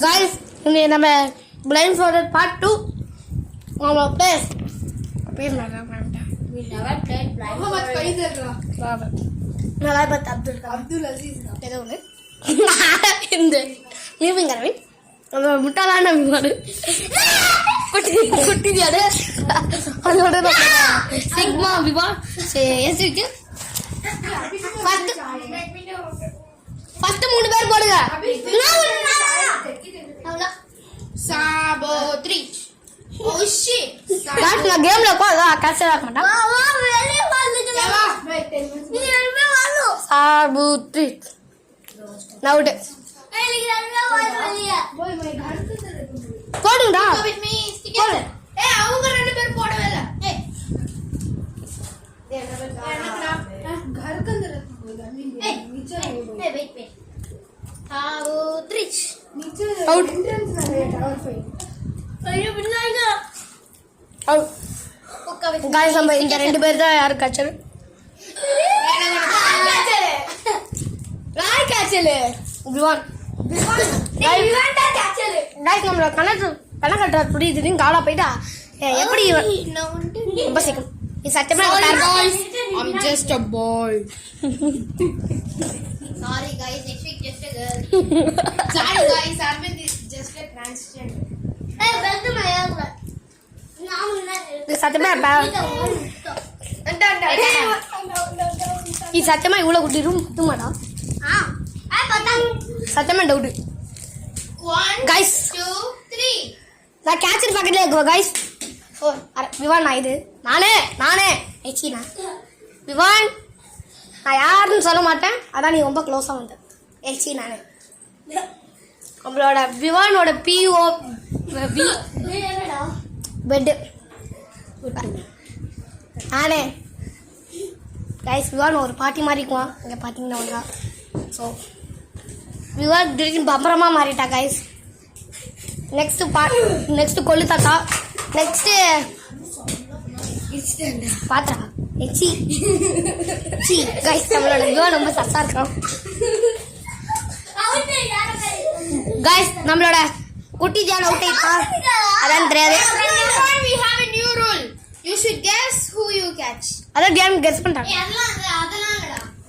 Guys ये நம்ம blind folded part 2 நம்ம பேர் நான் We never played blindfolded. நல்லா பார்த்து அப்துல் அசீஸ் ஏதோ ஒன்று இந்த லீவிங் அரவிந்த் நம்ம முட்டாளான விமானு குட்டி அது அதோட சிக்மா விமான் எஸ்க்கு ஃபர்ஸ்ட் 3 பேர் போடுங்க Sabotri. Oh shit. गाइस நான் கேம்ல போறதா கேட்ச் ஆக மாட்டேன் வா வெளிய வந்து நீ என்ன வாலு சாபுத்ரி நவுட் ஏய் நீ என்ன வாலு வெளிய போய் மை घर போடுடா வித் மீ ஸ்டிக்கர் ஏய் அவங்க ரெண்டு பேர் போடவே இல்ல ஏய் घर के अंदर नीचे वेट Sabotri नीचे एंट्रेंस है टावर 5 अरे बिन्नागा அவுட் गाइस நம்ம இந்த ரெண்டு பேர் தான் யார் கச்சல் யார் கேச்சல விவான் விவான் தான் கேச்சல गाइस நம்மள கணக்கட்ட புரியுதுன்னு காலா போய்டா எப்படி ரொம்ப சீக்கிரம் இது சத்தியமா guys I'm just a boy sorry guys next week just a girl sorry guys Arvind is just a transgender hey welcome my yaga இது சத்தியமா இது சத்தியமா இவ்வளவு குட்டி ரூம் பத்துமாடா சத்தியமா டவுட் 1 गाइस 2 3 நான் கேட்சர் பக்கத்துல இருக்கேன் गाइस ஓ விவான் நான் இது நானே ஏச்சினா விவான் நான் யாருன்னு சொல்ல மாட்டேன் அதான் நீ ரொம்ப க்ளோஸா வந்த ஏச்சி நானே நம்மளோட விவானோட பிஓ பி பெட் நானே गाइस விவான் ஒரு பாட்டி மாதிரி இருக்குவான் இங்கே பார்த்தீங்கன்னா ஒன்றா ஸோ விவான் திடீர்னு பம்பரமா மாறிட்டா गाइस நெக்ஸ்ட் கொள்ளு தாத்தா நெக்ஸ்ட் பாத்ரா எச்சி சி गाइस நம்மளோட விவான் ரொம்ப சத்தா இருக்கான் गाइस நம்மளோட குட்டி ஜான் அவுட் ஆயிட்டா அதான் தெரியாது we have a new rule you should guess who you catch அதான் தியான் கெஸ் பண்றாங்க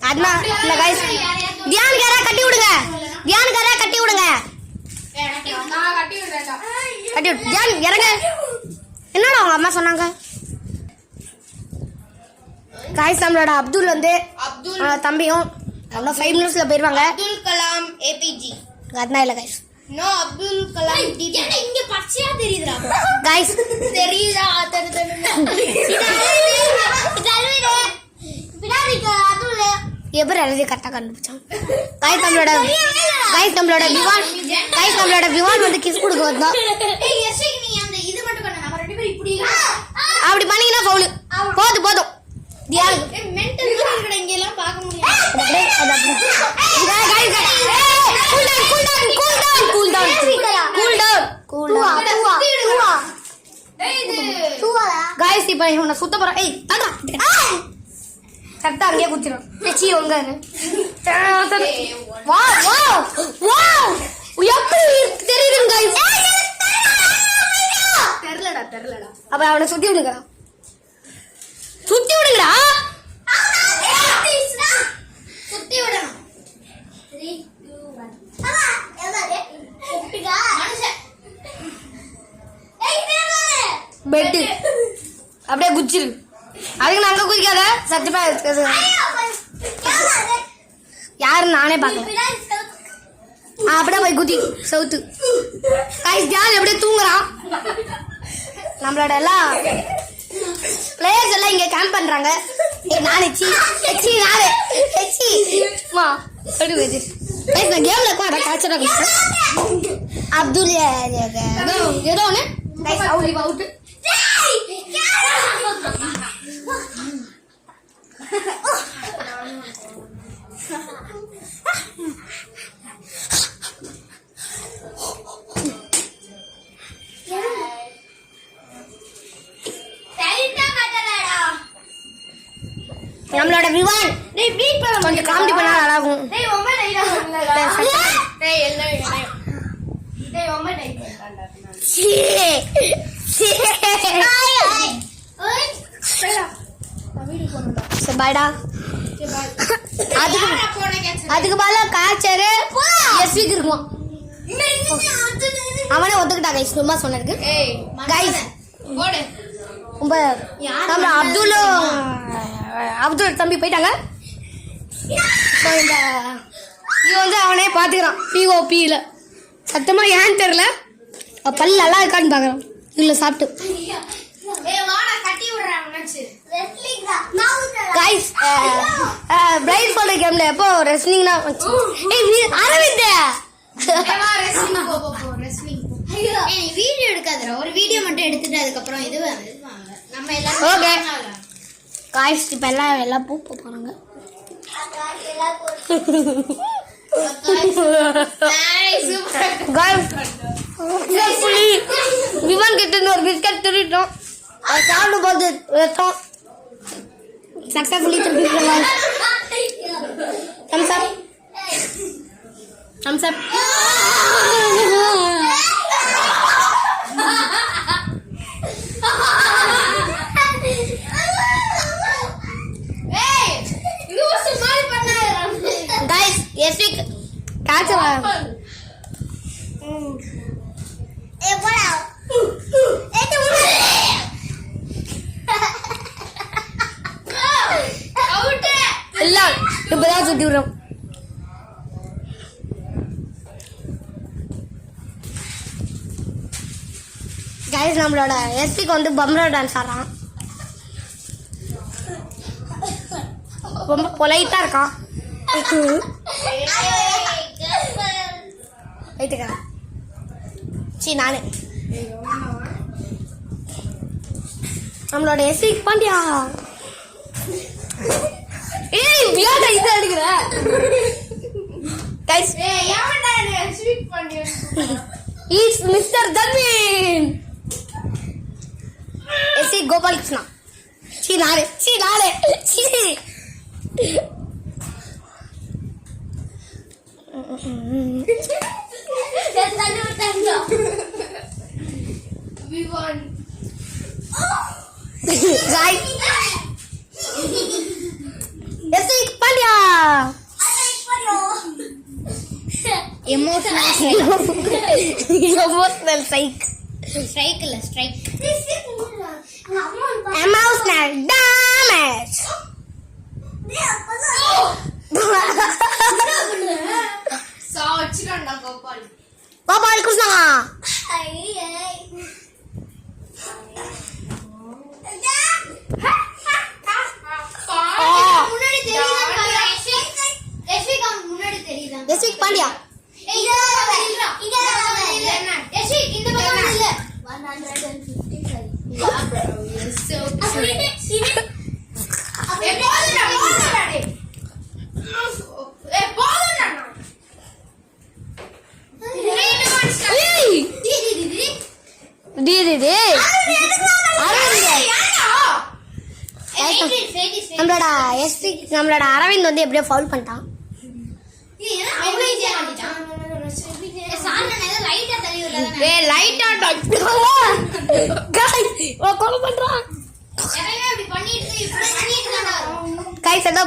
அதெல்லாம் இல்ல गाइस தியான் கரா கட்டி விடுங்க நான் கட்டி விடுறேன்டா கட்டி விடு தியான் இறங்க என்னடா அவங்க அம்மா சொன்னாங்க गाइस நம்மளோட அப்துல் வந்து தம்பியும் அவ்வளோ 5 மினிட்ஸ்ல போயிருவாங்க அப்துல் கலாம் ஏபிஜி அதனால இல்ல guys no Abdul Kalam DP இங்க பச்சையா தெரியுதுடா गाइस தெரியுதா எப்படி எழுதி கரெக்டா கண்டுபிடிச்சான் गाइस நம்மளோட விவான் வந்து கிஸ் கொடுக்க வந்தா ஏய் யஷிக் நீ அந்த இது மட்டும் பண்ண நம்ம ரெண்டு பேரும் இப்படி அப்படி பண்ணீங்கன்னா ஃபவுல் போதும் தியான் மென்டல் இருக்கற இங்க எல்லாம் பார்க்க முடியாது गाइस இப்போ இவனை சுத்த போறேன் ஏய் தாத்தா கரெக்டா அங்கேயே குத்திரும் எச்சி உங்க வாவ் எப்படி தெரியுது गाइस தெரியலடா அப்ப அவனை சுத்தி விடுங்கடா சுத்தி விடுங்கடா சுத்தி விடணும் 3 2 1 அம்மா எவ்வளவு குட்டிகா மனுஷன் ஏய் இதே பெட் அப்படியே குச்சிரு அதுக்கு நாங்க குதிக்காத சத்தியமா யாரு நானே பார்க்கல அப்படியே போய் குதி சவுத்து गाइस தியான் அப்படியே தூங்குறான் நம்மளோட எல்லாம் பிளேயர்ஸ் எல்லாம் இங்க கேம்ப் பண்றாங்க நானே மா சரி வெஜி गाइस நான் கேம்ல கூட கேட்சரா குடிச்சேன் அப்துல் ஏதோ ஒண்ணு गाइस அவுட் நம்மளோட விவான் டேய் பீட் பண்ண கொஞ்சம் காமெடி பண்ணா நல்லா இருக்கும் டேய் ரொம்ப டைரா டேய் எல்லாம் ஏய் ரொம்ப டைப் பண்ணாடா நான் சீ சீ ஓய் போடா நான் வீடியோ போறேன்டா சரி பாய்டா ஓகே பை அதுக்கு அதுக்கு பதிலா காச்சரு எஸ்விக்கு இருக்குமா அவனே ஒத்துக்கிட்டா கைஸ் சும்மா சொன்னதுக்கு ஏய் கைஸ் போடு ரொம்ப நம்ம அப்துல் தம்பி போயிட்டாங்க இப்போ இந்த இது வந்து அவனே பார்த்துக்கிறான் பிஓபியில் சத்தமாக ஏன்னு தெரில பல்லு நல்லா இருக்கான்னு பார்க்குறான் இல்லை சாப்பிட்டு ஏய் வாடா கட்டி விடுறாங்க மேட்ச் கைஸ் பிரைட் ஃபாலோ கேமில் எப்போ ரெஸ்லிங்னா அரவிந்த் வா ரெஸ்லிங் போ ரெஸ்லிங் ஏய் வீடியோ எடுக்காதடா ஒரு வீடியோ மட்டும் எடுத்துட்டு அதுக்கு அப்புறம் இது வாங்க நம்ம எல்லாரும் ஓகே காய்ஸ் இப்போ எல்லாம் பூ போகிறாங்க விவான் கிட்ட இருந்து ஒரு பிஸ்கட் திருட்டோம் சாப்பிடும் போது ரத்தம் சக்ஸஸ்ஃபுல்லி திருப்பிக்கலாம் thumbs up thumbs up guys எஸ்விக் காய்ச்சல் இல்ல இப்பதான் சுத்தி விடுறோம் கைஸ் நம்மளோட எஸ்பிக்கு வந்து பம்ரா டான்ஸ் ஆடுறான் ரொம்ப பொலைட்டா இருக்கான் வைத்துக்கிறேன் சரி நானு நம்மளோட எஸ்பிக்கு பாண்டியா ஏய் வியாடா இத எடுக்கற கைஸ் ஏய் யாரடா என்ன ஸ்வீட் பண்ணி இஸ் மிஸ்டர் தன்வீன் எஸ்சி கோபால் கிருஷ்ணா சீ நாளே சீ we won guys எஸ்சி பாண்டியா emotional சைக் strike இல்ல strike emotional damage சாவச்சிரண்டா கோபால் கோபால் கிருஷ்ணா முன்னாடி தெரியுதா எஸ்விக் முன்னாடி தெரியுதா எஸ்விக் பாண்டியா இந்த பக்கம் இல்ல 155 yeah bro you're so cute நம்மளோட அரவிந்த் வந்து எப்படியோ ஃபவுல் பண்ணிட்டான்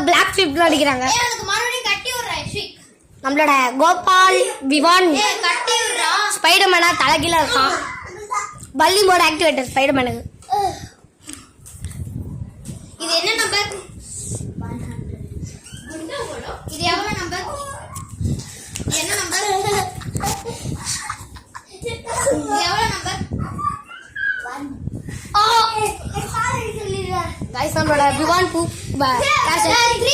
பிளாக் ஷிப் அடிக்கிறாங்க நம்மளோட கோபால் விவான் ஸ்பைடர்மேனா தலைகீழ இருக்கான் பல்லி மோட் ஆக்டிவேட்டர் ஸ்பைடர்மேனுக்கு இது என்ன நம்பர் இது எவ்வளவு நம்பர் என்ன நம்பர் எவ்வளவு நம்பர் गाइस நம்மளோட விவான் பூ கேஷ் 3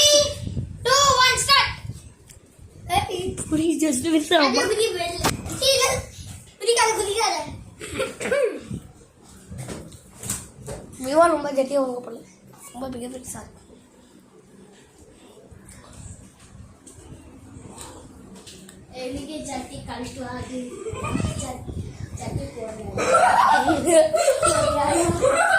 2 1 ஸ்டார்ட் புடி ஜஸ்ட் மிஸ் ஆமா விவான் ரொம்ப ஜெட்டியா உங்க போல ரொம்ப பிக பெருசா எலிகே ஜட்டி கழிச்சு அது ஜட்டி போடுறேன்